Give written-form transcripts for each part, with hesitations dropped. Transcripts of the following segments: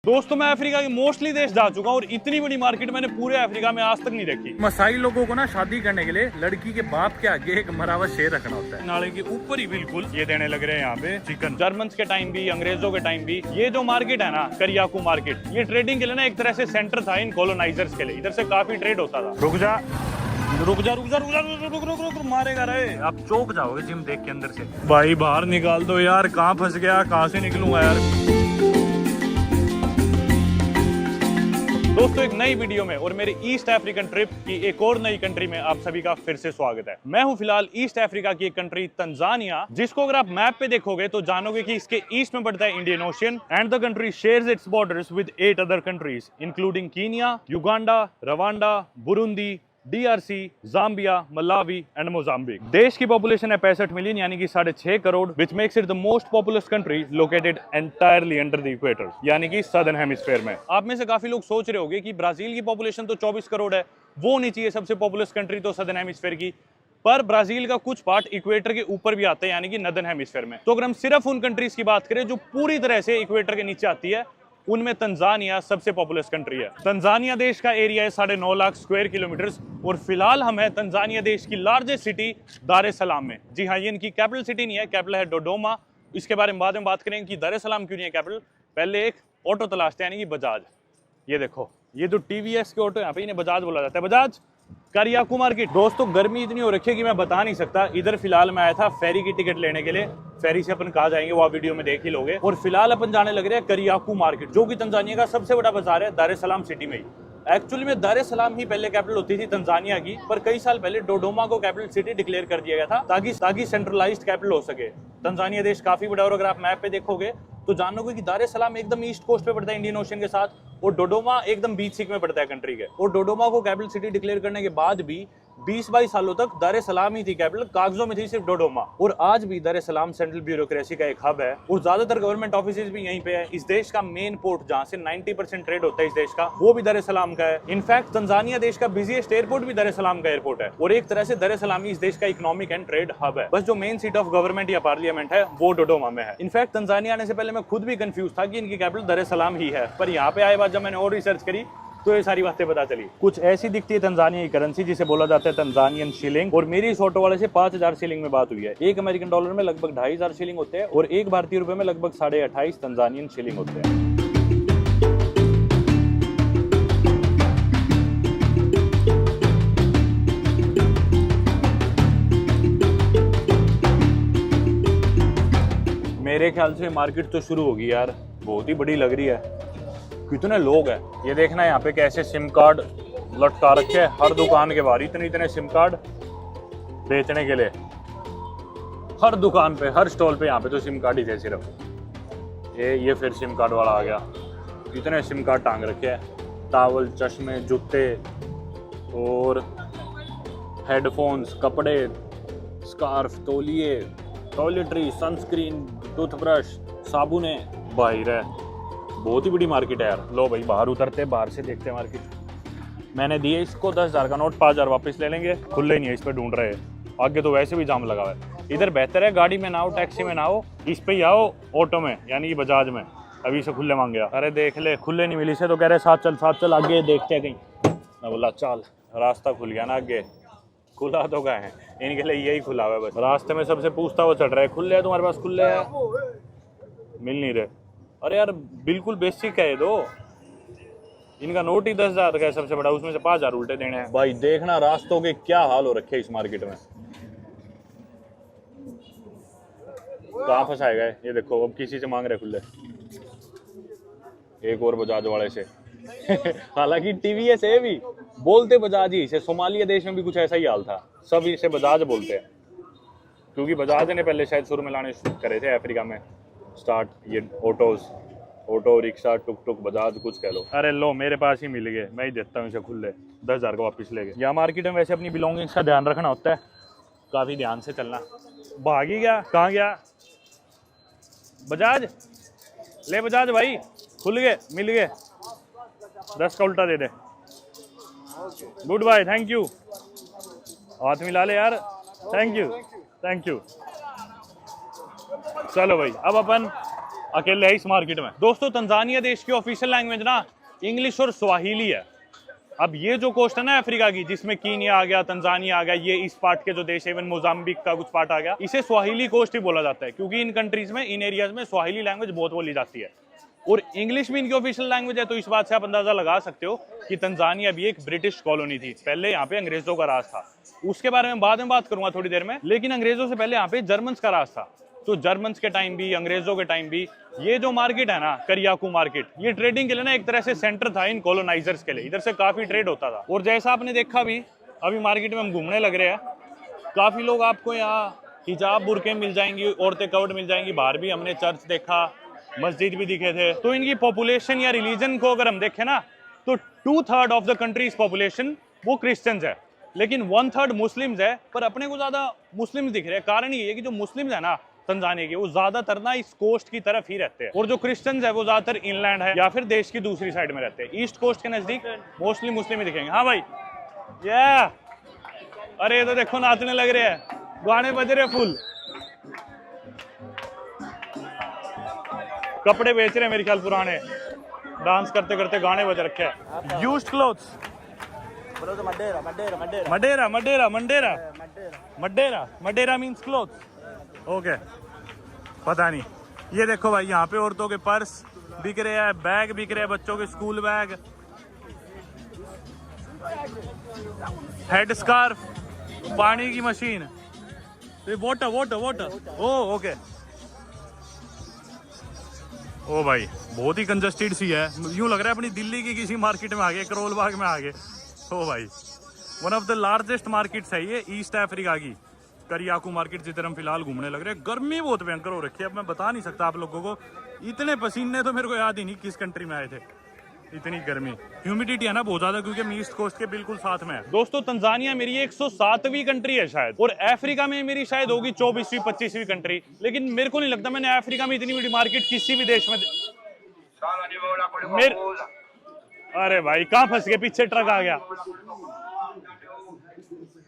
दोस्तों मैं अफ्रीका के मोस्टली देश जा चुका हूँ और इतनी बड़ी मार्केट मैंने पूरे अफ्रीका में आज तक नहीं देखी। मसाई लोगों को ना शादी करने के लिए लड़की के बाप के आगे एक मरा हुआ शेर रखना होता है। नाले के ऊपर ही बिल्कुल ये देने लग रहे हैं यहाँ पे चिकन। जर्मन के टाइम भी, अंग्रेजों के टाइम भी ये जो मार्केट है ना, करियाकू मार्केट, ये ट्रेडिंग के लिए ना एक तरह से सेंटर था इन कॉलोनाइजर्स के लिए। इधर से काफी ट्रेड होता था। रुक जा रुक जा रुक जा रुक जा रुक रुक रुक रुक मारेगा रे। आप चौक जाओगे जिम देख के अंदर से। भाई बाहर निकाल दो यार, कहाँ फंस गया, कहाँ से निकलूंगा यार। दोस्तों एक नई वीडियो में और मेरे ईस्ट अफ्रीकन ट्रिप की एक और नई कंट्री में आप सभी का फिर से स्वागत है। मैं हूं फिलहाल ईस्ट अफ्रीका की एक कंट्री तंजानिया, जिसको अगर आप मैप पे देखोगे तो जानोगे कि इसके ईस्ट में पड़ता है Indian ocean and the country shares it's borders with 8 other countries including Kenya, Uganda, Rwanda, Burundi, DRC, Zambia, Malawi and Mozambique. देश की पॉपुलेशन है 65 मिलियन यानी कि 6.5 crore, which makes it the most populous country located entirely under the equator यानी कि southern hemisphere में। आप में से काफी लोग सोच रहे होंगे कि ब्राजील की पॉपुलेशन तो 24 करोड़ है, वो होनी चाहिए सबसे पॉपुलस कंट्री तो सदर्न हेमिस्फीयर की। पर ब्राजील का कुछ पार्ट इक्वेटर के ऊपर भी आता है यानी कि नदर्न हेमिस्फीयर में। तो अगर हम सिर्फ उन कंट्रीज की बात करें जो पूरी तरह से इक्वेटर के नीचे आती है, उनमें तंजानिया सबसे पॉपुलस कंट्री है। तंजानिया देश का एरिया है 9.5 लाख स्क्वायर किलोमीटर्स और फिलहाल हम हैं तंजानिया देश की लार्जेस्ट सिटी दार एस सलाम में। जी हाँ, ये इनकी कैपिटल सिटी नहीं है, कैपिटल है डोडोमा। इसके बारे में बाद में बात करेंगे कि दार एस सलाम क्यों नहीं है कैपिटल। पहले एक ऑटो तलाशते हैं यानी कि बजाज। ये देखो, ये जो TVS के ऑटो यहाँ पे इन्हें बजाज बोला जाता है। बजाज करियाकू मार्केट। दोस्तों गर्मी इतनी हो रखी है कि मैं बता नहीं सकता। इधर फिलहाल मैं आया था फेरी की टिकट लेने के लिए। फेरी से अपन कहाँ जाएंगे वो आप वीडियो में देख ही लोगे। और फिलहाल अपन जाने लग रहे हैं करियाकू मार्केट, जो कि तंजानिया का सबसे बड़ा बाजार है दार एस सलाम सिटी में ही। एक्चुअली में दार एस सलाम ही पहले कैपिटल होती थी तंजानिया की, पर कई साल पहले डोडोमा को कैपिटल सिटी डिक्लेयर कर दिया गया था ताकि सेंट्रलाइज्ड कैपिटल हो सके। तंजानिया देश काफी बड़ा और अगर आप मैप पे देखोगे तो जानोगे कि दार एस सलाम एकदम ईस्ट कोस्ट पे पड़ता है इंडियन ओशन के साथ, और डोडोमा एकदम बीच सीक में पड़ता है कंट्री के। और डोडोमा को कैपिटल सिटी डिक्लेयर करने के बाद भी 20-22 सालों तक दार एस सलाम ही थी कैपिटल, कागजों में थी सिर्फ डोडोमा। और आज भी दार एस सलाम सेंट्रल ब्यूरोक्रेसी का एक हब है और ज्यादातर गवर्नमेंट ऑफिसेज भी यहीं पे है। इस देश का मेन पोर्ट जहाँ से 90% ट्रेड होता है इस देश का, वो भी दार एस सलाम का है। इनफैक्ट तंजानिया देश का बिजीएस्ट एयरपोर्ट भी दार एस सलाम का एयरपोर्ट है। और एक तरह से दार एस सलाम ही इस देश का इकोनॉमिक एंड ट्रेड हब है। बस जो मेन सीट ऑफ गवर्नमेंट या पार्लियामेंट है वो डोडोमा में है। इनफैक्ट तंजानिया आने से पहले मैं खुद भी कंफ्यूज था कि इनकी कैपिटल दार एस सलाम ही है, पर यहाँ पे आए बाद जब मैंने और रिसर्च करी तो ये सारी बातें पता चली। कुछ ऐसी दिखती है तंजानिया की करेंसी जिसे बोला जाता है तंजानियन शिलिंग। और मेरी इस ऑटो वाले से 5000 शिलिंग में बात हुई है। एक अमेरिकन डॉलर में लगभग 2500 शिलिंग होते हैं और एक भारतीय रुपए में लगभग 28.5 तंजानियन शिलिंग होते हैं। मेरे ख्याल से मार्केट तो शुरू होगी यार, बहुत ही बड़ी लग रही है। कितने लोग हैं ये देखना। यहाँ पे कैसे सिम कार्ड लटका रखे हैं हर दुकान के बाहर। इतने सिम कार्ड बेचने के लिए हर दुकान पे, हर स्टॉल पे यहाँ पे तो सिम कार्ड ही थे सिर्फ। ये फिर सिम कार्ड वाला आ गया। इतने सिम कार्ड टांग रखे हैं, टावल, चश्मे, जूते और हेडफोन्स, कपड़े, स्कार्फ, तौलिए, टॉयलेटरी, सनस्क्रीन, टूथब्रश, साबुने। भाई रे बहुत ही बड़ी मार्केट है यार। लो भाई बाहर उतरते, बाहर से देखते हैं मार्केट। मैंने दिए इसको 10,000 का नोट, 5,000 वापस ले लेंगे। खुले नहीं है, इस पे ढूंढ रहे हैं। आगे तो वैसे भी जाम लगा हुआ है। इधर बेहतर है गाड़ी में ना आओ, टैक्सी में ना आओ, इस पे ही आओ, ऑटो में यानी कि बजाज में। अभी से खुले मांग गया। अरे देख ले, खुले नहीं मिली से तो कह रहे साथ चल आगे देखते हैं कहीं। मैं बोला चल, रास्ता खुल गया ना आगे। खुला तो क्या है, इनके लिए यही खुला हुआ है बस। रास्ते में सबसे पूछता हुआ चढ़ रहा है, खुले है तुम्हारे पास? खुले है, मिल नहीं रहे। अरे यार बिल्कुल बेसिक है ये तो। इनका नोट ही 10,000 का है सबसे बड़ा, उसमें से 5,000 उल्टे देने हैं। भाई देखना रास्तों के क्या हाल हो रखे हैं इस मार्केट में। कहाँ फंसाएगा ये देखो। अब किसी से मांग रहे खुले, एक और बजाज वाले से। हालांकि TVS है भी, बोलते बजाज ही। इसे सोमालिया देश में भी कुछ ऐसा ही हाल था, सब इसे बजाज बोलते हैं क्योंकि बजाज ने पहले शायद शुरू में लाने करे थे अफ्रीका में स्टार्ट ये ऑटो रिक्शा, टुक टुक, बजाज कुछ कह लो। अरे लो मेरे पास ही मिल गए, मैं ही देता हूँ इसे खुले। 10,000 का वापस ले गए। यहाँ मार्केट में वैसे अपनी बिलोंगिंग्स का ध्यान रखना होता है, काफ़ी ध्यान से चलना। भाग ही गया, कहाँ गया बजाज? ले बजाज भाई, खुल गए, मिल गए। 10 का उल्टा दे दे। Good bye, thank you. हाथ मिला ले यार, थैंक यू। चलो भाई अब अपन अकेले है इस मार्केट में। दोस्तों तंजानिया देश की ऑफिशियल लैंग्वेज ना इंग्लिश और स्वाहिली है। अब ये जो कोस्ट है ना अफ्रीका की, जिसमें कीनिया आ गया, तंजानिया आ गया, ये इस पार्ट के जो देश है, इवन मोजाम्बिक का कुछ पार्ट आ गया, इसे स्वाहिली कोस्ट ही बोला जाता है, क्योंकि इन कंट्रीज में, इन एरियाज में स्वाहिली लैंग्वेज बहुत बोली जाती है और इंग्लिश भी इनकी ऑफिशियल लैंग्वेज है। तो इस बात से आप अंदाजा लगा सकते हो कि तंजानिया भी एक ब्रिटिश कॉलोनी थी, पहले यहाँ पे अंग्रेजों का राज था। उसके बारे में बाद में बात करूंगा थोड़ी देर में, लेकिन अंग्रेजों से पहले यहाँ पे जर्मन्स का राज था। तो जर्मन्स के टाइम भी, अंग्रेजों के टाइम भी, ये जो मार्केट है ना करियाकू मार्केट, ये ट्रेडिंग के लिए ना एक तरह से सेंटर था इन कॉलोनाइजर्स के लिए। इधर से काफी ट्रेड होता था। और जैसा आपने देखा भी, अभी मार्केट में हम घूमने लग रहे हैं, काफी लोग आपको यहाँ हिजाब बुरके मिल जाएंगी, औरतें कवर्ड मिल जाएंगी। बाहर भी हमने चर्च देखा, मस्जिद भी दिखे थे। तो इनकी पॉपुलेशन या रिलीजन को अगर हम देखें ना, तो 2/3 ऑफ द कंट्रीज पॉपुलेशन वो क्रिश्चियंस है, लेकिन 1/3 मुस्लिम्स है। पर अपने को ज्यादा मुस्लिम्स दिख रहे हैं। कारण ये है कि जो मुस्लिम्स है ना तंजानिया के, वो ज्यादातर ना इस कोस्ट की तरफ ही रहते हैं, और जो क्रिश्चियंस है वो ज्यादातर इनलैंड है या फिर देश की दूसरी साइड में रहते हैं। ईस्ट कोस्ट के नजदीक मोस्टली मुस्लिम ही दिखेंगे। हाँ भाई, ये अरे ये तो देखो नाचने लग रहे हैं, गाने बज रहे फुल, कपड़े बेच रहे हैं मेरे ख्याल पुराने, डांस करते करते गाने बज रखे हैं। यूज्ड क्लोथ्स, मडेरा मडेरा मडेरा मडेरा मडेरा मीन्स क्लोथ्स। ओके, पता नहीं। ये देखो भाई, यहाँ पे औरतों के पर्स बिक रहे हैं, बैग बिक रहे हैं, बच्चों के स्कूल बैग, हेड स्कार्फ, पानी की मशीन, वाटर वाटर वाटर। ओ ओके, ओ भाई बहुत ही कंजस्टेड सी है, यूं लग रहा है अपनी दिल्ली की किसी मार्केट में आ गए, करोल बाग में आ गए। ओ भाई, one of the largest markets है ये ईस्ट अफ्रीका की, करियाकू मार्केट, जिधर हम फिलहाल घूमने लग रहे हैं। गर्मी बहुत भयंकर हो रखी है, अब मैं बता नहीं सकता आप लोगों को, इतने पसीने तो मेरे को याद ही नहीं किस कंट्री में आए थे, इतनी गर्मी। ह्यूमिडिटी है ना बहुत ज्यादा, क्योंकि हम ईस्ट कोस्ट के बिल्कुल साथ में है। दोस्तों तंजानिया मेरी 107वीं कंट्री है शायद, और अफ्रीका में मेरी शायद होगी 24वीं 25वीं कंट्री, लेकिन मेरे को नहीं लगता मैंने अफ्रीका में इतनी बड़ी मार्केट किसी भी देश में अरे भाई कहाँ फंस गए, पीछे ट्रक आ गया।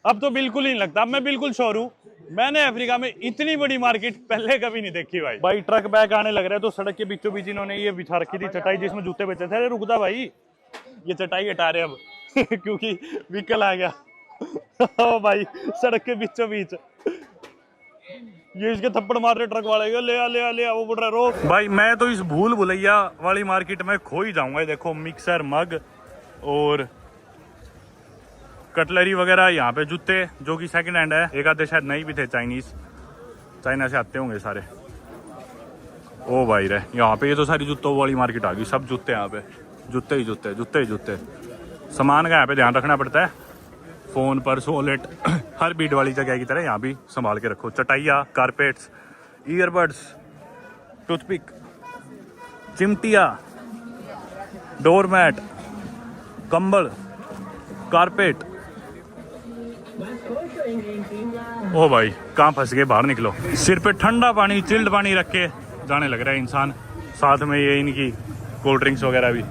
अब तो बिल्कुल ही नहीं लगता, अब मैं बिल्कुल श्योर हूँ मैंने अफ्रीका में इतनी बड़ी मार्केट पहले कभी नहीं देखी। भाई ट्रक बैक आने लग रहा है, तो सड़क के बीचों बीच इन्होंने ये बिछा रखी थी चटाई, जिसमें जूते बेचे थे। अरे रुकदा भाई, ये चटाई हटा रहे अब क्योंकि व्हीकल आ गया। ओ भाई सड़क के बीचों बीच ये इसके थप्पड़ मार रहे ट्रक वाले, ले आ ले आ ले आ, वो बोल रहा रोक। भाई मैं तो इस भूल भुलैया वाली मार्केट में खो ही जाऊंगा। देखो मिक्सर, मग और कटलरी वगैरह, यहाँ पे जूते जो कि सेकंड हैंड है, एक आधे शायद नहीं भी थे, चाइना से आते होंगे सारे। ओ भाई रे, यहाँ पे ये तो सारी जूतों वाली मार्केट आ गई, सब जूते यहाँ पे, जूते ही जूते, जूते ही जूते। सामान का यहाँ पे ध्यान रखना पड़ता है, फोन, पर्स, वॉलेट हर भीड़ वाली जगह की तरह यहाँ भी संभाल के रखो। चटाइया, कारपेट्स, ईयरबड्स, टूथपिक, चिमटिया, डोरमैट, कंबल, कारपेट। ओ भाई कहाँ फंस गए, बाहर निकलो। सिर पे ठंडा पानी, चिल्ड पानी रख के जाने लग रहा है इंसान, साथ में ये इनकी कोल्ड ड्रिंक्स वगैरह भी।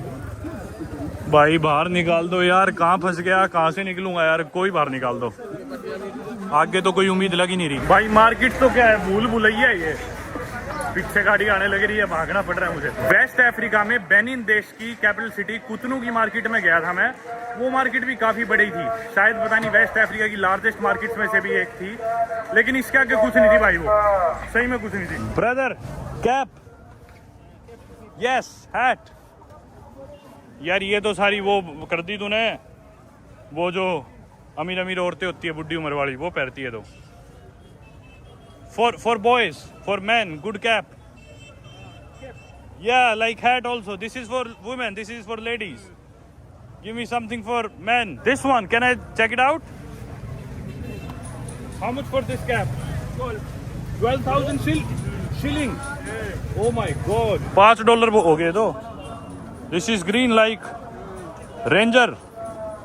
भाई बाहर निकाल दो यार, कहाँ फंस गया, कहाँ से निकलूंगा यार, कोई बाहर निकाल दो, आगे तो कोई उम्मीद लग ही नहीं रही। भाई मार्केट तो क्या है, भूल भुलैया है ये, पीछे गाड़ी आने लग रही है, भागना पड़ रहा है मुझे। वेस्ट अफ्रीका में बेनिन देश की कैपिटल सिटी कुतनू की मार्केट में गया था मैं, वो मार्केट भी काफी बड़ी थी, शायद पता नहीं वेस्ट अफ्रीका की लार्जेस्ट मार्केट्स में से भी एक थी, लेकिन इसके आगे कुछ नहीं थी भाई, वो सही में कुछ नहीं थी। Brother cap, yes hat. यार ये तो सारी वो कर दी तूने, वो जो अमीर अमीर औरतें होती है बुढ़ी उम्र वाली, वो पहनती है। तो for boys, for men, good cap, yeah, like hat also. This is for women, this is for ladies. Give me something for men. This one, can I check it out? How much for this cap? 12,000 shillings. Oh my god, $5 हो गए तो। This is green like ranger,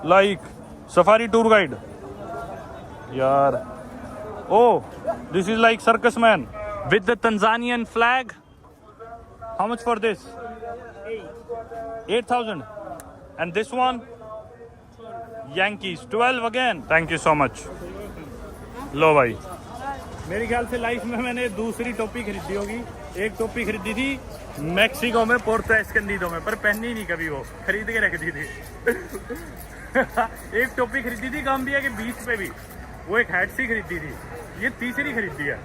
like safari tour guide. यार, oh, this is like circus man with the Tanzanian flag. How much for this? 8,000. And this one? Yankees, 12 again. Thank you so much. लो भाई, मेरे ख्याल से life में मैंने दूसरी टोपी खरीदी होगी। एक टोपी खरीदी थी मैक्सिको में, पोर्तो एस्कंदिडो में, पर पहनी नहीं कभी, वो खरीद के रख दी थी। एक टोपी खरीदी थी गाम्बिया के बीच पे भी, वो एक हैट सी खरीदी थी। ये तीसरी खरीदी है।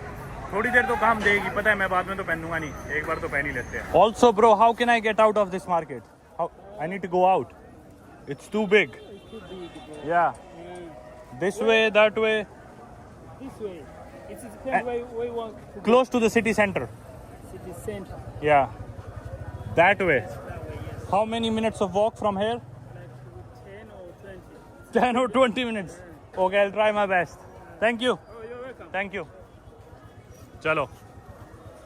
थोड़ी देर तो काम देगी, पता है, मैं बाद में तो पहनूंगा नहीं, एक बार तो पहन ही लेते हैं। Also bro, how can I get out of this market? I need to go out, it's too big. या this way, that way, This way. It depends where you want to go. close to the city center. City center. Yeah, that way. That way, yes. How many minutes of walk from here? Like 10 or 20. 10 or 20 minutes. Okay, I'll try my best. Thank you. Oh, you're welcome. Thank you. चलो,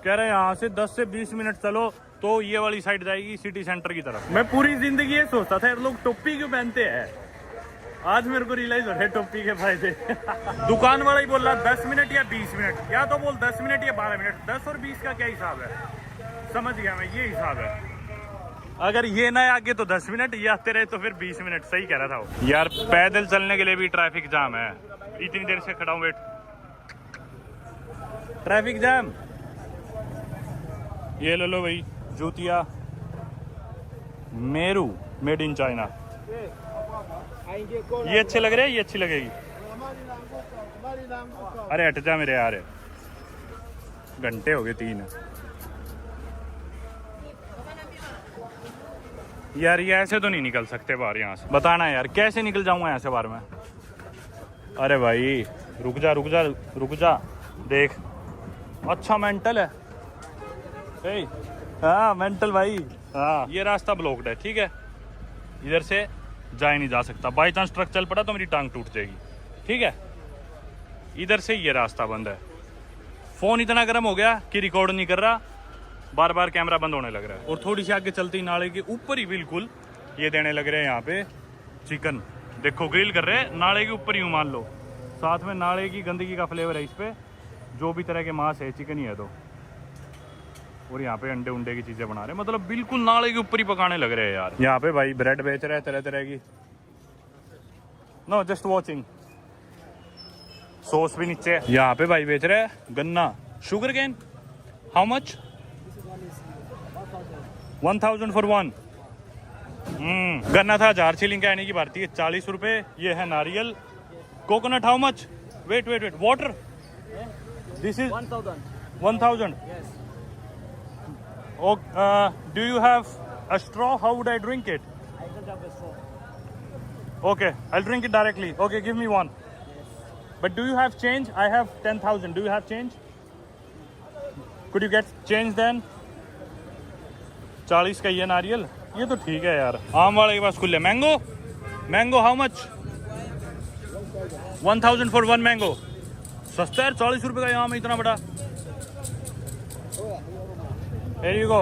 कह रहे हैं यहाँ से 10 से 20 minute चलो तो ये वाली साइड जाएगी सिटी सेंटर की तरफ। मैं पूरी जिंदगी ये सोचता था यार, लोग टोपी क्यों पहनते हैं। आज मेरे को रियलाइज हो रहा है टोपी के फायदे। दुकान वाला ही बोल रहा 10 मिनट या 20 मिनट, या तो बोल 10 मिनट या 12 मिनट। 10 और 20 का क्या हिसाब है? समझ गया मैं, ये हिसाब है। अगर ये ना आगे तो 10 मिनट, ये आते रहे तो फिर 20 मिनट। सही कह रहा था वो। यार पैदल चलने के लिए भी ट्रैफिक जाम है, इतनी देर से खड़ा हूँ, वेट, ट्रैफिक जाम। ये ले लो भाई जूतिया, मेरू, मेड इन चाइना। ये अच्छे लग रहे हैं, ये अच्छी लगेगी। अरे हट जा मेरे यार, घंटे हो गए 3। यार ये ऐसे तो नहीं निकल सकते बाहर यहाँ से, बताना यार कैसे निकल जाऊंगा यहाँ से बाहर में। अरे भाई रुक जा रुक जा रुक जा, देख, अच्छा मेंटल है। ए, हाँ मेंटल भाई। हाँ ये रास्ता ब्लॉक्ड है, ठीक है, इधर से जा ही नहीं जा सकता। बाई चांस ट्रक चल पड़ा तो मेरी टांग टूट जाएगी, ठीक है। इधर से ये रास्ता बंद है। फोन इतना गर्म हो गया कि रिकॉर्ड नहीं कर रहा, बार बार कैमरा बंद होने लग रहा है। और थोड़ी सी आगे चलते ही नाले के ऊपर ही बिल्कुल ये देने लग रहे हैं यहाँ पे चिकन। देखो ग्रिल कर रहे हैं नाले के ऊपर ही, मान लो, साथ में नाले की गंदगी का फ्लेवर है इस पे। जो भी तरह के मांस है, चिकन ही है तो। और यहाँ पे अंडे उंडे की चीजें बना रहे हैं, मतलब बिल्कुल नाले के ऊपर ही पकाने लग रहे हैं यार। यहाँ पे भाई ब्रेड बेच रहे हैं तरह तरह की। Know just watching. सॉस भी नीचे। यहाँ पे भाई बेच रहे हैं गन्ना, sugar cane. How much? 1000 for 1। गन्ना था 1000 शिलिंग का, यानी कि भारतीय 40 रुपए। ये है नारियल। Coconut how much? Wait wait wait, water this is 1000। Yes. Oh, do you have a straw? How would I drink it? I don't have a straw. Okay, I'll drink it directly. Okay, give me one. But do you have change? I have 10,000. Do you have change? Could you get change then? 40 का ये नारियल, ये तो ठीक है यार। आम वाले के पास खुले। Mango, mango how much? 1000 for 1 mango. सस्ता है, 40 रुपए का यहाँ में इतना बड़ा। Here you go.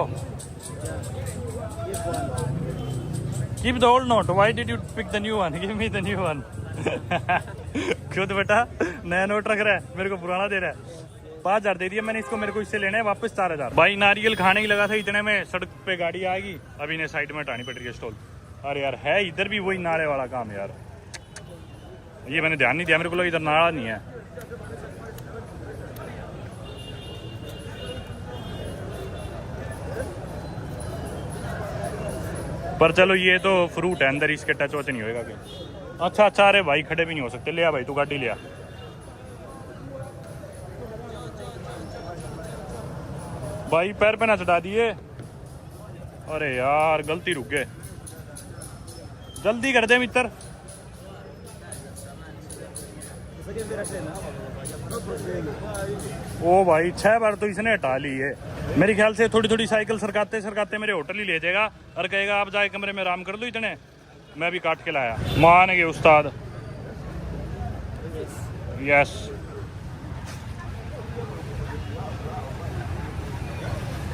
Keep the old note. Why did you pick the new one? Give me the new one. खुद बेटा नया नोट रख रहा है, मेरे को पुराना दे रहा है। 5000 दे दिया मैंने इसको, मेरे को इससे लेने हैं वापस 4000। भाई नारियल खाने ही लगा था, इतने में सड़क पे गाड़ी आएगी, अभी इन्हें साइड में हटानी पड़ रही है स्टॉल। अरे यार है इधर भी वही नारे वाला काम यार, ये मैंने ध्यान नहीं दिया, मेरे को लगा इधर नारा नहीं है। पर चलो ये तो फ्रूट है, अंदर इसके टच वच नहीं होएगा क्या? अच्छा अच्छा, अरे भाई खड़े भी नहीं हो सकते। लिया भाई तू गाड़ी लिया। भाई पैर पे ना चढ़ा दिए। अरे यार गलती, रुक गए, जल्दी कर दे मित्र। ओ भाई 6 बार तो इसने हटा ली है। मेरे ख्याल से थोड़ी थोड़ी साइकिल सरकाते सरकाते मेरे होटल ही ले जाएगा और कहेगा आप जाए कमरे में आराम कर लो। इतने मैं भी काट के लाया। मान गए उस्ताद। Yes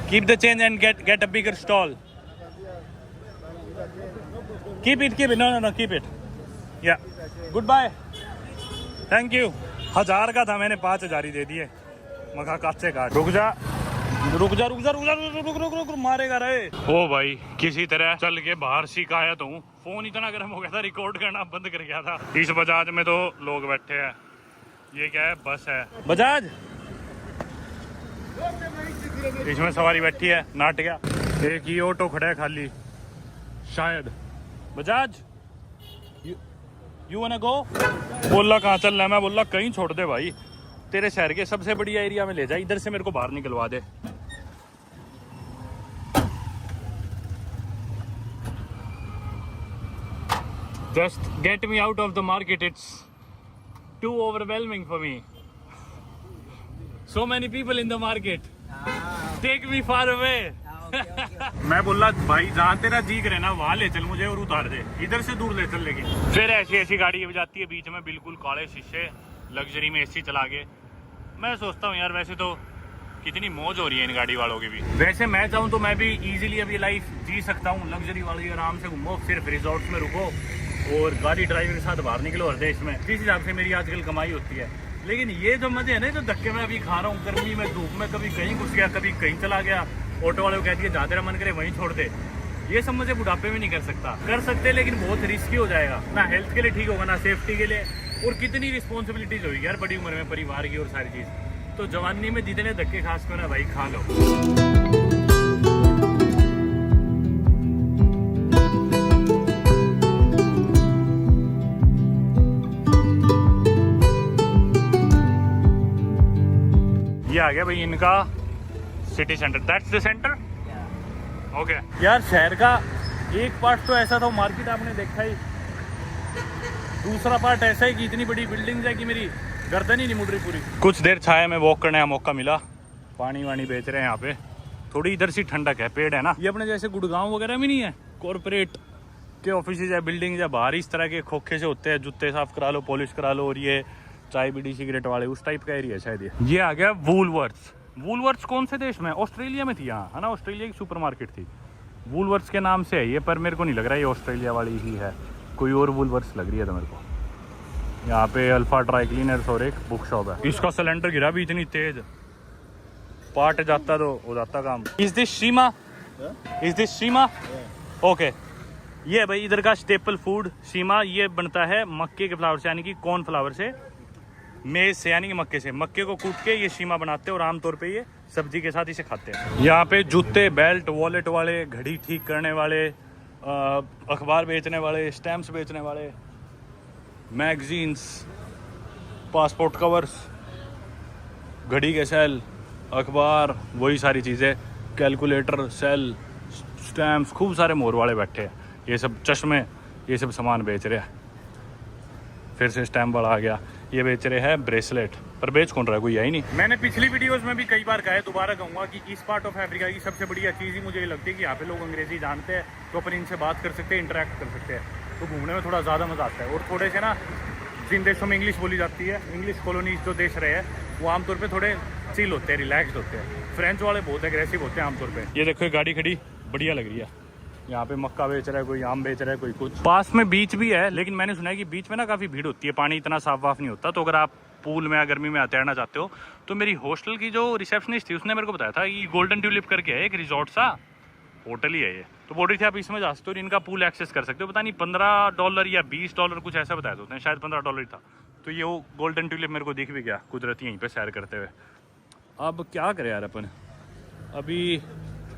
keep the change and get a bigger stall. Keep it no no no keep it. Yeah good bye, thank you. 1000 का था, मैंने 5000 ही दे दिए। मखा काचे काट। रुक जा रुक जा रुक जा रुक जा रुक रुक रुक, मारेगा रे। ओ भाई किसी तरह चल के बाहर शिकायत हूँ। फोन इतना गर्म हो गया था, रिकॉर्ड करना बंद कर गया था। इस बजाज में तो लोग बैठे हैं। ये क्या है? बस है बजाज। इसमें सवारी बैठी है, नाट गया। एक ही ऑटो खड़ा है खाली, शायद बजाज। यू वांना गो? बोला कहाँ चल रहा है? मैं बोला कहीं छोड़ दे भाई, तेरे शहर के सबसे बढ़िया एरिया में ले जा, इधर से मेरे को बाहर निकलवा दे। Just get me out of the market, it's too overwhelming for me. So many people in the market. Take me far away. मैं बोला भाई जहाँ तेरा जी करे ना वहाँ ले चल मुझे और उतार दे, इधर से दूर ले चल। लेकिन फिर ऐसी ऐसी गाड़ी हो जाती है बीच में, बिल्कुल काले शीशे, लग्जरी में एसी चला के। मैं सोचता हूँ यार वैसे तो कितनी मौज हो रही है इन गाड़ी वालों की भी। वैसे मैं चाहूँ तो मैं भी इजीली अभी लाइफ जी सकता हूँ, लग्जरी वाली, आराम से घूमो, सिर्फ रिजॉर्ट्स में रुको और गाड़ी ड्राइवर के साथ बाहर निकलो हर देश में, जिस हिसाब से मेरी आजकल कमाई होती है। लेकिन ये जो मजे है ना, जो धक्के में अभी खा रहा हूँ गर्मी में, धूप में, कभी कहीं घुस गया, कभी कहीं चला गया, ऑटो वाले को कह दिया जहाँ तेरा मन करे वहीं छोड़ दे, ये सब मुझे बुढ़ापे में नहीं कर सकता। कर सकते लेकिन बहुत रिस्की हो जाएगा, ना हेल्थ के लिए ठीक होगा ना सेफ्टी के लिए, और कितनी रिस्पॉन्सिबिलिटीज होगी यार बड़ी उम्र में, परिवार की और सारी चीज। तो जवानी में जितने धक्के खास कर ना भाई खा लो। ये आ गया भाई इनका city centre, that's the centre. Okay यार, शहर का एक पार्ट तो ऐसा था, मार्केट आपने देखा ही, दूसरा पार्ट ऐसा है कि इतनी बड़ी बिल्डिंग है कि मेरी गर्दन ही नहीं मुड़ रही पूरी। कुछ देर छाया में वॉक करने का मौका मिला, पानी वानी बेच रहे हैं यहाँ पे, थोड़ी इधर सी ठंडक है, पेड़ है ना। ये अपने जैसे गुड़गांव वगैरह में नहीं है, कॉर्पोरेट के ऑफिस या बिल्डिंग या बाहर इस तरह के खोखे से होते हैं, जूते साफ करा लो, पॉलिश करा लो, और ये चाय बीड़ी सिगरेट वाले, उस टाइप का एरिया शायद ये आ गया वूलवर्थ्स। वूलवर्थ्स कौन से देश में? ऑस्ट्रेलिया में थी यहाँ, है ना, ऑस्ट्रेलिया की सुपरमार्केट थी, वूलवर्थ्स के नाम से है ये, पर मेरे को नहीं लग रहा है ये ऑस्ट्रेलिया वाली ही है, कोई और वूलवर्थ्स लग रही है तो मेरे को। यहाँ पे अल्फा ड्राई क्लीनर्स और एक बुक शॉप है। इसका सिलेंडर गिरा भी इतनी तेज, पार्ट जाता तो हो जाता काम। Is this शीमा? Is this शीमा? Okay, ये भाई इधर का स्टेपल फूड शीमा, ये बनता है मक्के के फ्लावर से, यानी कि कॉर्न फ्लावर से, मेज से यानी कि मक्के से, मक्के को कूट के ये शीमा बनाते हैं और आमतौर पे ये सब्जी के साथ इसे खाते हैं। यहाँ पे जूते, बेल्ट, वॉलेट वाले, घड़ी ठीक करने वाले, अखबार बेचने वाले, स्टैम्प्स बेचने वाले, मैगजीन्स, पासपोर्ट कवर्स, घड़ी के सेल, अखबार, वही सारी चीज़ें, कैलकुलेटर, सेल, स्टैम्प्स, खूब सारे मोर वाले बैठे हैं, ये सब चश्मे, ये सब सामान बेच रहे हैं। फिर से स्टैम्प वाला आ गया, ये बेच रहे हैं ब्रेसलेट, पर बेच कौन रहा है, कोई है ही नहीं। मैंने पिछली वीडियोस में भी कई बार कहा है, दोबारा कहूँगा कि इस पार्ट ऑफ अफ्रीका की सबसे बढ़िया चीज़ ही मुझे ये लगती है कि यहाँ पे लोग अंग्रेजी जानते हैं, तो अपन इनसे बात कर सकते हैं, इंटरेक्ट कर सकते हैं, तो घूमने में थोड़ा ज़्यादा मज़ा आता है। और थोड़े से ना, जिन देशों में इंग्लिश बोली जाती है, इंग्लिश कॉलोनीज जो देश रहे हैं, वो आमतौर पर थोड़े चिल होते हैं, रिलैक्सड होते हैं। फ्रेंच वाले बहुत एग्रेसिव होते हैं आमतौर पर। ये देखो ये गाड़ी खड़ी बढ़िया लग रही है, यहाँ पे मक्का बेच रहा है, कोई आम बेच रहा है, कोई कुछ। पास में बीच भी है, लेकिन मैंने सुना है कि बीच में ना काफ़ी भीड़ होती है, पानी इतना साफ वाफ नहीं होता, तो अगर आप पूल में या गर्मी में तैरना चाहते हो तो मेरी हॉस्टल की जो रिसेप्शनिस्ट थी उसने मेरे को बताया था कि गोल्डन ट्यूलिप करके है एक रिजॉर्ट सा, होटल ही है ये, तो बोल रही थी आप इसमें जा सकते हो और इनका पूल एक्सेस कर सकते हो। पता नहीं $15 या $20 कुछ ऐसा बताया था उसने, शायद $15 था। तो ये वो गोल्डन ट्यूलिप मेरे को दिख भी गया कुदरती यहीं पे सैर करते हुए। अब क्या करें यार, अपन अभी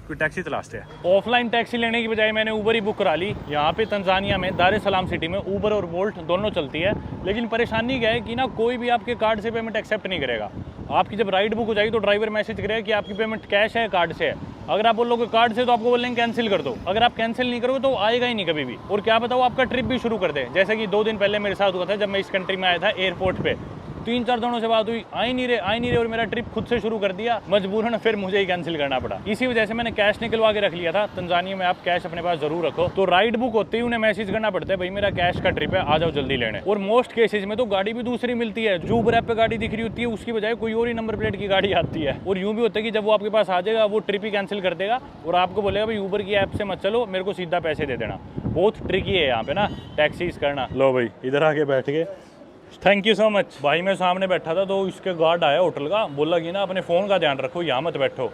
कोई टैक्सी तलाशते हैं। ऑफलाइन टैक्सी लेने की बजाय मैंने ऊबर ही बुक करा ली। यहाँ पे तंजानिया में दार ए सलाम सिटी में ऊबर और वोल्ट दोनों चलती है, लेकिन परेशानी क्या है कि ना कोई भी आपके कार्ड से पेमेंट एक्सेप्ट नहीं करेगा। आपकी जब राइड बुक हो जाएगी तो ड्राइवर मैसेज करेगा कि आपकी पेमेंट कैश है कार्ड से है। अगर आप बोलोगे कार्ड से तो आपको बोलेंगे कैंसिल कर दो, अगर आप कैंसिल नहीं करोगे तो आएगा ही नहीं कभी भी। और क्या बताओ, आपका ट्रिप भी शुरू कर दे, जैसे कि 2 दिन पहले मेरे साथ हुआ था जब मैं इस कंट्री में आया था। एयरपोर्ट पे 3-4 दिनों से बात हुई, आई नहीं रहे और मेरा ट्रिप खुद से शुरू कर दिया, मजबूरन फिर मुझे ही कैंसिल करना पड़ा। इसी वजह से मैंने कैश निकलवा के रख लिया था। तंजानिया में आप कैश अपने पास जरूर रखो। तो राइड बुक होते ही उन्हें मैसेज करना पड़ता है, भाई मेरा कैश का ट्रिप है, आ जाओ जल्दी लेने। और मोस्ट केसेज में तो गाड़ी भी दूसरी मिलती है, जो ऊबर ऐप पे गाड़ी दिख रही होती है उसकी बजाय कोई और ही नंबर प्लेट की गाड़ी आती है। और यूं भी होता है कि जब वो आपके पास आ जाएगा वो ट्रिप ही कैंसिल कर देगा और आपको बोलेगा भाई ऊबर की ऐप से मत चलो, मेरे को सीधा पैसे दे देना। बहुत ट्रिकी है यहाँ पे ना टैक्सीज करना। लो भाई इधर आके बैठ गए, थैंक यू सो मच। भाई मैं सामने बैठा था तो इसके गार्ड आया होटल का, बोला कि ना अपने फ़ोन का ध्यान रखो, यहाँ मत बैठो।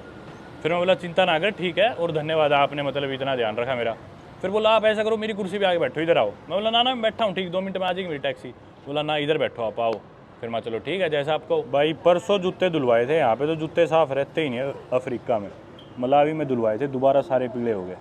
फिर मैं बोला चिंता ना कर, ठीक है और धन्यवाद, आपने मतलब इतना ध्यान रखा मेरा। फिर बोला आप ऐसा करो मेरी कुर्सी पे आके बैठो, इधर आओ। मैं बोला ना मैं बैठा हूँ, ठीक 2 मिनट में आ जाएगी मेरी टैक्सी। बोला ना इधर बैठो आप, आओ। फिर मैं चलो ठीक है जैसा आपको। भाई परसों जूते धुलवाए थे, यहाँ पे तो जूते साफ रहते ही नहीं है। अफ्रीका में मलावी में धुलवाए थे, दोबारा सारे पीले हो गए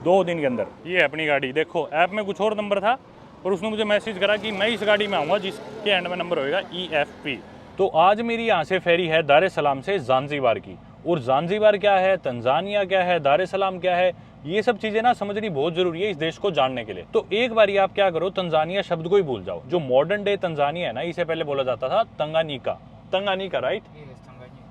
2 दिन के अंदर। ये है अपनी गाड़ी, देखो ऐप में कुछ और नंबर था और उसने मुझे मैसेज करा कि मैं इस गाड़ी में आऊँगा जिसके एंड में नंबर होएगा EFP। तो आज मेरी यहाँ से फेरी है दार सलाम से ज़ांज़ीबार की। और ज़ांज़ीबार क्या है, तंजानिया क्या है, दार सलाम क्या है, ये सब चीज़ें ना समझनी बहुत ज़रूरी है इस देश को जानने के लिए। तो एक बारी आप क्या करो, तंजानिया शब्द को ही भूल जाओ। जो मॉडर्न डे तंजानिया है ना, इसे पहले बोला जाता था तंगानिका, राइट?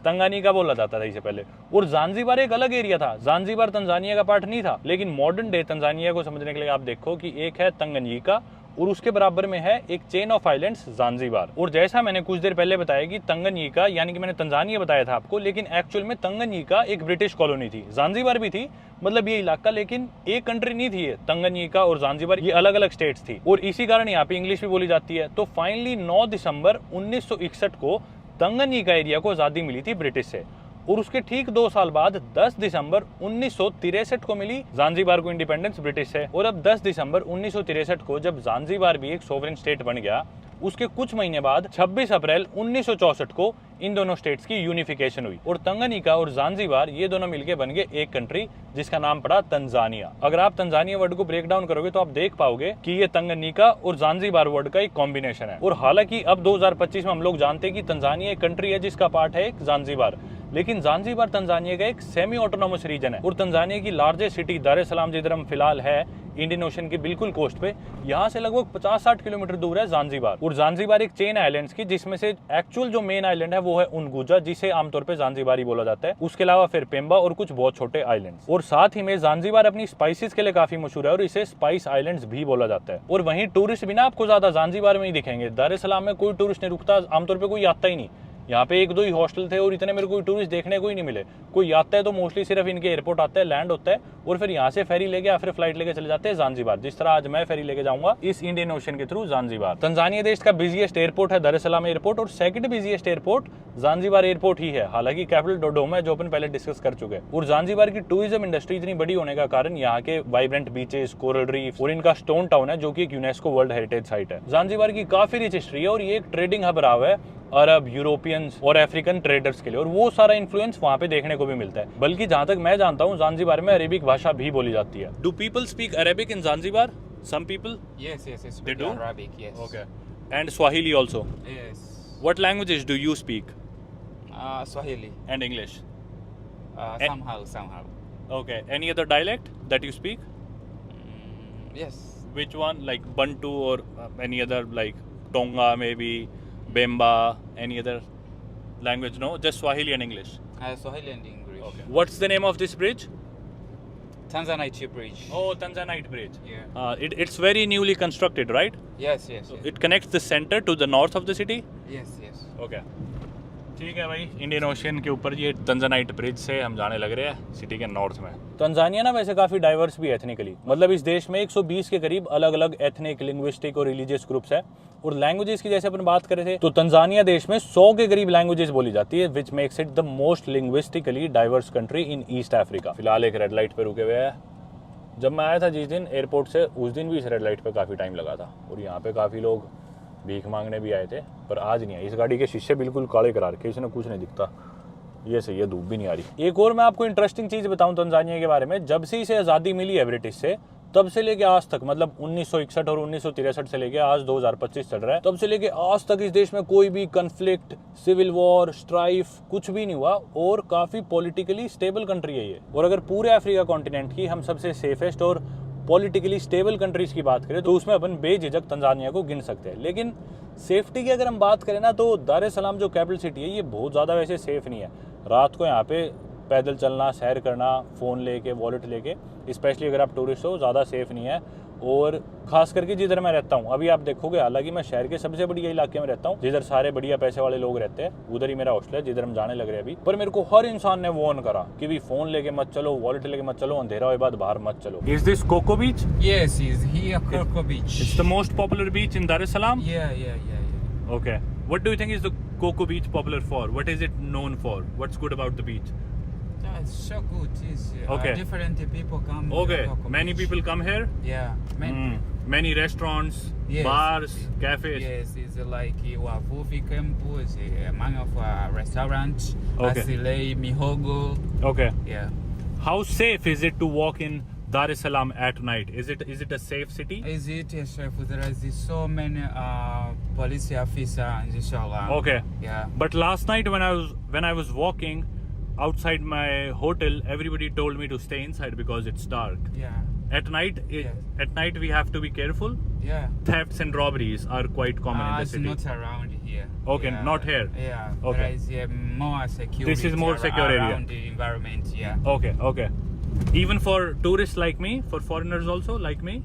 तंगानिका बोला जाता था इसे पहले। और ज़ांज़ीबार एक अलग एरिया था, ज़ांज़ीबार तंजानिया का पार्ट नहीं था। लेकिन मॉडर्न डे तंजानिया को समझने के लिए आप देखो कि एक है तंगनीका और उसके बराबर में है एक चेन ऑफ आइलैंड्स ज़ांज़ीबार। और जैसा मैंने कुछ देर पहले बताया कि तंगनीका यानी कि मैंने तंजानिया बताया था आपको, लेकिन एक्चुअल में तंगनीका एक ब्रिटिश कॉलोनी थी। ज़ांज़ीबार भी थी, मतलब ये इलाका, लेकिन एक कंट्री नहीं थी। ये तंगनीका और ज़ांज़ीबार ये अलग अलग स्टेट्स थी और इसी कारण यहाँ पे इंग्लिश भी बोली जाती है। तो फाइनली 9 दिसंबर 1961 को तंगनीका एरिया को आज़ादी मिली थी ब्रिटिश से। और उसके ठीक 2 साल बाद 10 दिसंबर 1963 को मिली ज़ांज़ीबार को इंडिपेंडेंस ब्रिटिश से। और अब 10 दिसंबर 1963 को जब ज़ांज़ीबार भी एक सोवरेन स्टेट बन गया, उसके कुछ महीने बाद 26 अप्रैल 1964 को इन दोनों स्टेट्स की यूनिफिकेशन हुई और तंगनीका और ज़ांज़ीबार ये दोनों मिलके बन गए एक कंट्री जिसका नाम पड़ा तंजानिया। अगर आप तंजानिया वर्ड को ब्रेक डाउन करोगे तो आप देख पाओगे कि ये तंगनीका और ज़ांज़ीबार वर्ड का एक कॉम्बिनेशन है। और हालांकि अब 2025 में हम लोग जानते हैं कि तंजानिया एक कंट्री है जिसका पार्ट है एक ज़ांज़ीबार, लेकिन ज़ांज़ीबार तंजानिया का एक सेमी ऑटोनोमस रीजन है। और तंजानिया की लार्जेस्ट सिटी दार सलाम जिधर हम फिलहाल है, इंडियन ओशन के बिल्कुल कोस्ट पे, यहाँ से लगभग 50-60 किलोमीटर दूर है ज़ांज़ीबार। और ज़ांज़ीबार एक चेन आइलैंड्स की, जिसमें से एक्चुअल जो मेन आइलैंड है वो है उनगुजा, जिसे आमतौर पे ज़ांज़ीबार ही बोला जाता है। उसके अलावा फिर पेम्बा और कुछ बहुत छोटे आइलैंड्स। और साथ ही में ज़ांज़ीबार अपनी स्पाइसेस के लिए काफी मशहूर है और इसे स्पाइस आइलैंड्स भी बोला जाता है। और वहीं टूरिस्ट भी ना आपको ज्यादा ज़ांज़ीबार में ही दिखेंगे। दार सलाम में कोई टूरिस्ट नहीं रुकता, आमतौर पर कोई आता ही नहीं। यहाँ पे 1-2 ही हॉस्टल थे और इतने मेरे कोई टूरिस्ट देखने को ही नहीं मिले। कोई आता है तो मोस्टली सिर्फ इनके एयरपोर्ट आता है, लैंड होता है और फिर यहाँ से फेरी लेके या फिर फ्लाइट लेके चले जाते हैं ज़ांज़ीबार। जिस तरह आज मैं फेरी लेके जाऊंगा इस इंडियन ओशन के थ्रू ज़ांज़ीबार। तंजानिया देश का बिजिएस्ट एयरपोर्ट है दार सलाम एयरपोर्ट और second busiest airport Zanzibar airport ही है। हालांकि कैपिटल डोडोमा है जो अपन पहले डिस्कस कर चुके हैं। और ज़ांज़ीबार की टूरिज्म इंडस्ट्री इतनी बड़ी होने का कारण यहाँ के वाइब्रेंट बीचेस, कोरल रीफ और इनका स्टोन टाउन है जो कि एक यूनेस्को वर्ल्ड हेरिटेज साइट है। ज़ांज़ीबार की काफी रिच हिस्ट्री है और ये एक ट्रेडिंग हब रहा है अरब, यूरोपियंस और अफ्रीकन ट्रेडर्स के लिए, और वो सारा इन्फ्लुएंस वहाँ पे देखने को भी मिलता है। बल्कि जहाँ तक मैं जानता हूँ ज़ांज़ीबार में अरेबिक भाषा भी बोली जाती है। Do people speak Arabic in Zanzibar? Some people? Yes, They do? Arabic, yes. Okay. And Swahili also? Yes. What languages do you speak? Swahili. And English? Somehow. Okay. Any other dialect that you speak? Yes. Which one? Like Bantu or any other, like Tonga maybe, Bemba, any other language? No, just Swahili and English. Swahili and English. Okay. What's the name of this bridge? Tanzanite Bridge. Oh, Tanzanite Bridge. Yeah. It's very newly constructed, right? Yes. It connects the center to the north of the city? Yes. Okay ठीक है भाई, Indian ocean के ऊपर ये तंजानाइट bridge से हम जाने लग रहे हैं सिटी के नॉर्थ में। तंजानिया ना वैसे काफ़ी डाइवर्स भी एथनिकली, मतलब इस देश में 120 के करीब अलग अलग एथनिक, लिंग्विस्टिक और रिलीजियस ग्रुप्स है। और लैंग्वेजेस की जैसे अपन बात कर रहे थे तो तंजानिया देश में 100 के करीब लैंग्वेजेस बोली जाती है, which makes it the most linguistically diverse country in east Africa. फिलहाल एक रेड लाइट पे रुके हुए हैं। जब मैं आया था जिस दिन एयरपोर्ट से, उस दिन भी इस रेड लाइट पे काफ़ी टाइम लगा था और यहाँ पे काफ़ी लोग भीख मांगने भी आए थे, पर आज नहीं आए। इस गाड़ी के शीशे बिल्कुल काले करा रखे, इसमें कुछ नहीं दिखता। ये सही है, धूप भी नहीं आ रही। एक और मैं आपको इंटरेस्टिंग चीज़ बताऊं तंजानिया के बारे में, जब से इसे आज़ादी मिली है ब्रिटिश से, तब से लेके आज तक, मतलब 1961 और 1963 से लेके आज 2025 चल रहा है, तब से लेके आज तक इस देश में कोई भी कन्फ्लिक्ट, सिविल वॉर, स्ट्राइफ कुछ भी नहीं हुआ और काफ़ी पॉलिटिकली स्टेबल कंट्री है ये। और अगर पूरे अफ्रीका कॉन्टिनेंट की हम सबसे सेफेस्ट और पॉलिटिकली स्टेबल कंट्रीज की बात करें तो उसमें अपन बेझिझक तंजानिया को गिन सकते हैं। लेकिन सेफ्टी की अगर हम बात करें ना, तो दार सलाम जो कैपिटल सिटी है ये बहुत ज़्यादा वैसे सेफ नहीं है। रात को यहाँ पे पैदल चलना, सैर करना, फ़ोन लेके, वॉलेट लेके, स्पेशली अगर आप टूरिस्ट हो, ज़्यादा सेफ नहीं है। और खास करके जिधर मैं रहता हूँ, अभी आप देखोगे, हालांकि मैं शहर के सबसे बढ़िया इलाके में रहता हूँ, जिधर सारे बढ़िया पैसे वाले लोग रहते हैं, उधर ही मेरा हॉस्टल है जिधर हम जाने लग रहे हैं अभी। पर मेरे को हर इंसान ने वार्न करा कि भी फोन लेके मत चलो, वॉलेट लेके मत चलो, अंधेरा हुए बाद बाहर मत चलो। Is this Coco Beach? Yes, is here Coco Beach. It's the most popular beach in Dar es Salaam? Yeah. Okay. What do you think is the Coco Beach popular for? What is it known for? What's good about the beach? It's so good. It's Okay. different people come. to Okay. Coco Many Beach. people come here? Yeah. Many. many restaurants, Yes. bars, cafes. Yes, it's like wavuvi campus, among of restaurant, Okay. Asilei, Mihogo. Okay. Yeah. How safe is it to walk in Dar es Salaam at night? Is it a safe city? Is it a chef? There is so many police officers in Inshallah. Okay. Yeah. But last night when I was walking outside my hotel, everybody told me to stay inside because it's dark. Yeah. At night, Yes. at night we have to be careful. Yeah. Thefts and robberies are quite common in the It's city. not around here. Okay, Yeah. not here. Yeah. Okay. There is more security. This is more secure area. around the environment. Yeah. Okay, okay. Even for tourists like me, for foreigners also like me.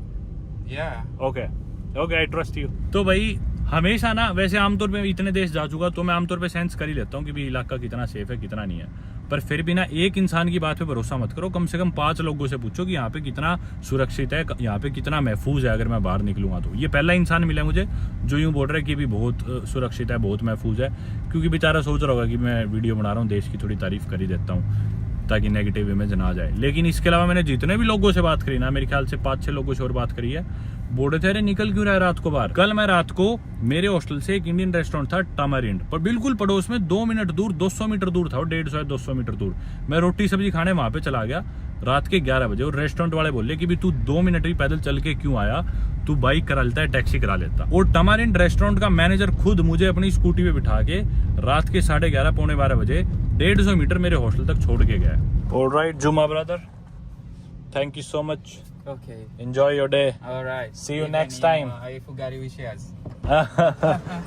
Yeah. Okay, okay, I trust you. तो भाई हमेशा ना, वैसे आमतौर पे इतने देश जा चुका तो मैं आमतौर पे सेंस कर ही लेता हूँ कि भी इलाका कितना सेफ है कितना नहीं है, पर फिर भी ना एक इंसान की बात पे भरोसा मत करो, कम से कम 5 लोगों से पूछो कि यहाँ पे कितना सुरक्षित है, यहाँ पे कितना महफूज है अगर मैं बाहर निकलूंगा तो। ये पहला इंसान मिला मुझे जो यूँ बोल रहा है कि भी बहुत सुरक्षित है, बहुत महफूज है, क्योंकि बेचारा सोच रहा होगा कि मैं वीडियो बना रहा हूँ, देश की थोड़ी तारीफ कर ही देता हूँ ताकि नेगेटिव इमेज ना जाए। लेकिन इसके अलावा मैंने जितने भी लोगों से बात करी ना, मेरे ख्याल से 5-6 लोगों से और बात करी है, बोल रहे थे अरे निकल क्यों रहा है रात को बाहर। कल मैं रात को मेरे हॉस्टल से एक इंडियन रेस्टोरेंट था टामारिंड, पर बिल्कुल पड़ोस में 2 मिनट दूर 200 मीटर दूर था, 150-200 मीटर दूर। मैं रोटी सब्जी खाने वहां पे चला गया रात के 11 बजे और रेस्टोरेंट वाले बोले कि भी तू 2 मिनट भी पैदल चल के क्यों आया, तू बाइक करा लेता है, टैक्सी करा लेता। और टामारिंड रेस्टोरेंट का मैनेजर खुद मुझे अपनी स्कूटी पे बिठा के रात के 11:30 पौने 12 बजे 150 मीटर मेरे हॉस्टल तक छोड़ के गया। ऑलराइट जुमा brother, thank you so much, Okay. Enjoy your day, All right. See you Even next time. I forgot wishes.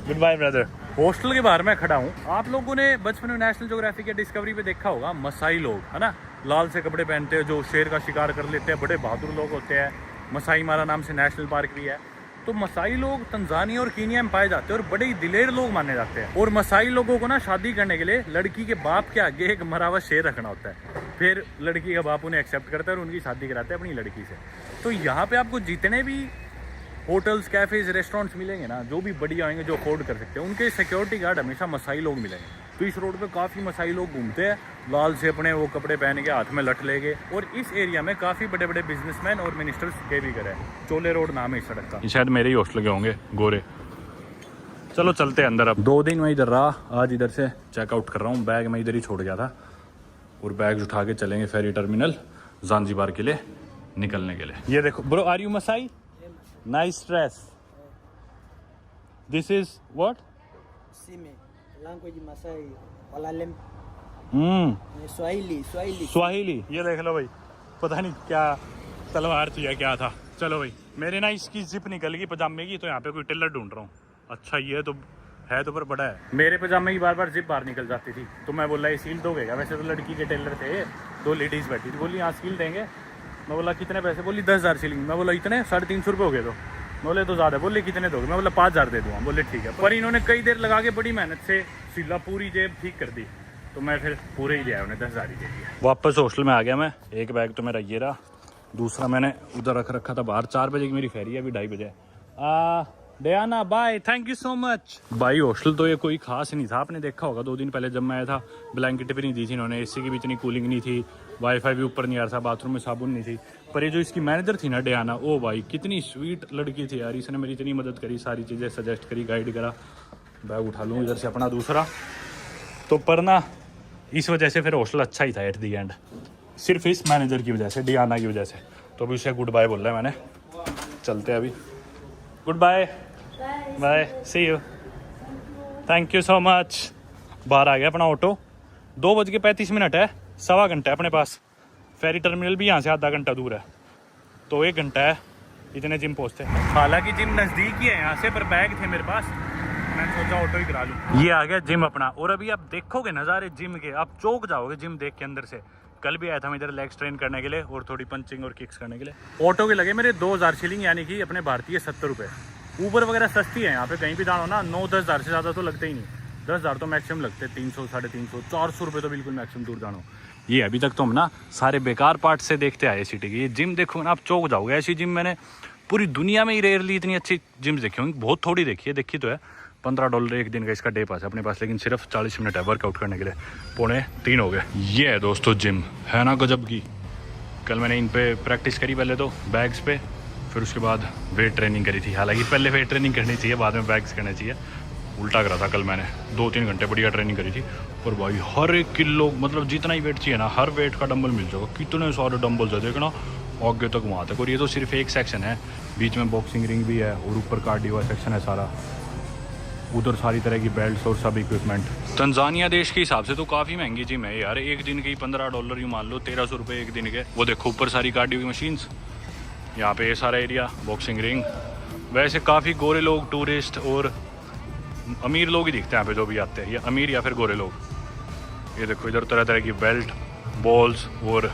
Goodbye brother. Hostel के बाहर मैं खड़ा हूँ। आप लोगों ने बचपन में नेशनल ज्योग्राफिक या डिस्कवरी पे देखा होगा, मसाई लोग है ना, लाल से कपड़े पहनते हैं जो शेर का शिकार कर लेते हैं, बड़े बहादुर लोग होते हैं। मसाई मारा नाम से नेशनल पार्क भी है। तो मसाई लोग तंजानिया और कीनिया में पाए जाते हैं और बड़े ही दिलेर लोग माने जाते हैं। और मसाई लोगों को ना शादी करने के लिए लड़की के बाप के आगे एक मरा हुआ शेर रखना होता है, फिर लड़की का बाप उन्हें एक्सेप्ट करता है और उनकी शादी कराते हैं अपनी लड़की से। तो यहाँ पे आपको जितने भी होटल्स, कैफेज, रेस्टोरेंट्स मिलेंगे ना, जो भी बढ़िया होंगे, जो अफोर्ड कर सकते हैं, उनके सिक्योरिटी गार्ड हमेशा मसाई लोग मिलेंगे। तो इस रोड पे काफ़ी मसाई लोग घूमते हैं, लाल से अपने वो कपड़े पहन के, हाथ में लठ लेके। और इस एरिया में काफ़ी बड़े बड़े बिजनेसमैन और मिनिस्टर्स के भी घर है। चोले रोड नाम है इस सड़क का। ये शायद मेरे ही हॉस्टल के होंगे, गोरे। चलो चलते हैं अंदर। अब 2 दिन मैं इधर रहा, आज इधर से चेकआउट कर रहा हूँ। बैग मैं इधर ही छोड़ गया था और बैग उठा के चलेंगे फेरी टर्मिनल ज़ांज़ीबार के लिए निकलने के लिए। ये देखो bro, are you Masai? Nice dress. This is what? Sime, language Masai, Olalem, Swahili। ये देख लो भाई, पता नहीं क्या तलवार थी या क्या था। चलो भाई, मेरे ना इसकी जिप निकल गई पजामे की, तो यहाँ पे कोई टेलर ढूंढ रहा हूँ। अच्छा ये तो है तो पर बड़ा है। मेरे पजामे की बार बार जिप बाहर निकल जाती थी, तो मैं बोला ये सील दोगे क्या? वैसे तो लड़की के टेलर थे, 2 लेडीज बैठी थी, बोली हाँ सील देंगे। मैं बोला कितने पैसे? बोली 10,000 सीलिंग। मैं बोला इतने? 350 रुपये हो गए। तो बोले तो ज़्यादा। बोले कितने दोगे? मैं बोला 5,000 दे दूँगा। बोले ठीक है। पर इन्होंने कई देर लगा के बड़ी मेहनत से सिला पूरी जेब ठीक कर दी, तो मैं फिर पूरे ही दिया, उन्हें 10,000 ही दे दिया। वापस हॉस्टल में आ गया मैं। एक बैग तो मेरा ये रहा, दूसरा मैंने उधर रख रखा था बाहर। 4 बजे की मेरी फेरी है, अभी 2:30 बजे। डयाना bye, thank you so much. भाई हॉस्टल तो ये कोई खास नहीं था, आपने देखा होगा 2 दिन पहले जब मैं आया था, ब्लैंकेट भी नहीं दी थी इन्होंने, एसी की भी इतनी कूलिंग नहीं थी, वाईफाई भी ऊपर नहीं आ रहा था, बाथरूम में साबुन नहीं थी। पर ये जो इसकी मैनेजर थी ना डयाना, ओ भाई कितनी स्वीट लड़की थी यार। इसने मेरी इतनी मदद करी, सारी चीज़ें सजेस्ट करी, गाइड करा। बैग उठा लूँ इधर से अपना दूसरा तो, पर ना इस वजह से फिर हॉस्टल अच्छा ही था एट दी एंड, सिर्फ इस मैनेजर की वजह से, डयाना की वजह से। तो अभी उसे गुड बाय बोल रहा है मैंने। चलते हैं अभी। Goodbye bye, see you, thank you so much. बाहर आ गया अपना ऑटो। 2:35 है, 1.25 घंटा है अपने पास। फेरी टर्मिनल भी यहाँ से आधा घंटा दूर है, तो 1 घंटा है इतने जिम पहुँचते। हालांकि जिम नज़दीक ही है यहाँ से, पर बैग थे मेरे पास, मैंने सोचा ऑटो ही करा लूँ। ये आ गया जिम अपना। और अभी आप देखोगे नज़ारे जिम के, आप चौंक जाओगे जिम देख के अंदर से। कल भी आया था मैं इधर लेग्स ट्रेन करने के लिए और थोड़ी पंचिंग और किक्स करने के लिए। ऑटो के लगे मेरे 2,000 शिलिंग, यानी कि अपने भारतीय 70 रुपये। ऊबर वगैरह सस्ती है यहाँ पे, कहीं भी दानो ना 9-10 हज़ार से ज़्यादा तो लगते ही नहीं। 10,000 तो मैक्सिमम लगते, 300, 350, 400 रुपये तो बिल्कुल मैक्सिमम दूर जानो। ये अभी तक तो हम ना सारे बेकार पार्ट से देखते आए सिटी के। ये जिम देखो ना, आप चौंक जाओगे। ऐसी जिम मैंने पूरी दुनिया में ही रेयरली इतनी अच्छी जिम्स देखी होंगी, बहुत थोड़ी देखी है। देखी तो है, $15 एक दिन का इसका डे पास है अपने पास, लेकिन सिर्फ 40 मिनट है वर्कआउट करने के लिए। 2:45 हो गए। ये है दोस्तों जिम, है ना गजब की। कल मैंने इन पे प्रैक्टिस करी, पहले तो बैग्स पे, फिर उसके बाद वेट ट्रेनिंग करी थी। हालांकि पहले वेट ट्रेनिंग करनी चाहिए, बाद में बैग्स करना चाहिए। उल्टा करा था कल मैंने, 2-3 घंटे बढ़िया ट्रेनिंग करी थी। और भाई हर एक किलो मतलब जितना ही वेट चाहिए ना, हर वेट का डंबल मिल जाएगा। कितने सारे डंबल्स है देखना, आगे तक वहाँ तक। और ये तो सिर्फ एक सेक्शन है, बीच में बॉक्सिंग रिंग भी है और ऊपर कार्डियो सेक्शन है सारा। उधर सारी तरह की बेल्ट और सब इक्विपमेंट। तंजानिया देश के हिसाब से तो काफ़ी महंगी जिम है यार। एक दिन की $15 ही मान लो, 1300 रुपये एक दिन के। वो देखो ऊपर सारी कार्डियो की मशीन्स, यहाँ पे ये सारा एरिया, बॉक्सिंग रिंग। वैसे काफ़ी गोरे लोग, टूरिस्ट और अमीर लोग ही दिखते हैं यहाँ पे जो भी आते हैं, ये अमीर या फिर गोरे लोग। ये देखो इधर तरह तरह की बेल्ट, बॉल्स और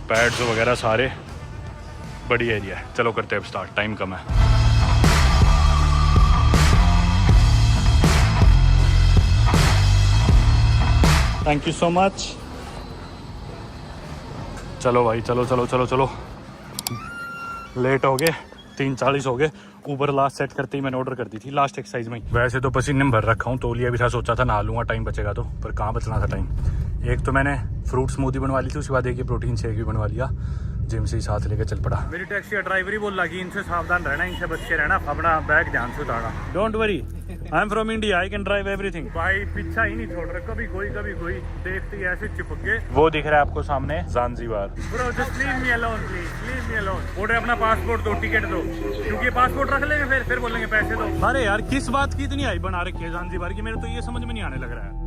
पैड्स वगैरह सारे। बढ़िया एरिया है। चलो करते हैं अब स्टार्ट, टाइम कम है। Thank you so much. चलो भाई, चलो चलो चलो चलो, लेट हो गए, 3:40 हो गए। ऊबर लास्ट सेट करते ही मैंने ऑर्डर कर दी थी लास्ट एक्सरसाइज में। वैसे तो पसीने में भर रखा हूँ, तौलिया भी था, सोचा था नहा लूँगा टाइम बचेगा तो, पर कहाँ बचना था टाइम। एक तो मैंने फ्रूट स्मूदी बनवा ली थी, उसके बाद एक ये प्रोटीन शेक भी बनवा लिया, जिम से ही साथ लेकर चल पड़ा। मेरी टैक्सी का ड्राइवर ही बोल रहा कि इनसे सावधान रहना, इनसे बच के रहना, अपना बैग ध्यान से उतारना। Don't worry, I am from India, I can drive everything. भाई पीछा ही नहीं छोड़ रहे, कभी कोई देखते ही ऐसे चिपक गए। वो दिख रहा है आपको सामने Zanzibar. Bro just leave me alone please, leave me alone. बोले अपना पासपोर्ट दो, टिकट दो, क्योंकि ये पासपोर्ट रख लेंगे फिर बोलेंगे पैसे दो। अरे यार किस बात की इतनी हाइप बना रखी है ज़ांज़ीबार की, मेरे तो ये समझ में नहीं आने लग रहा है।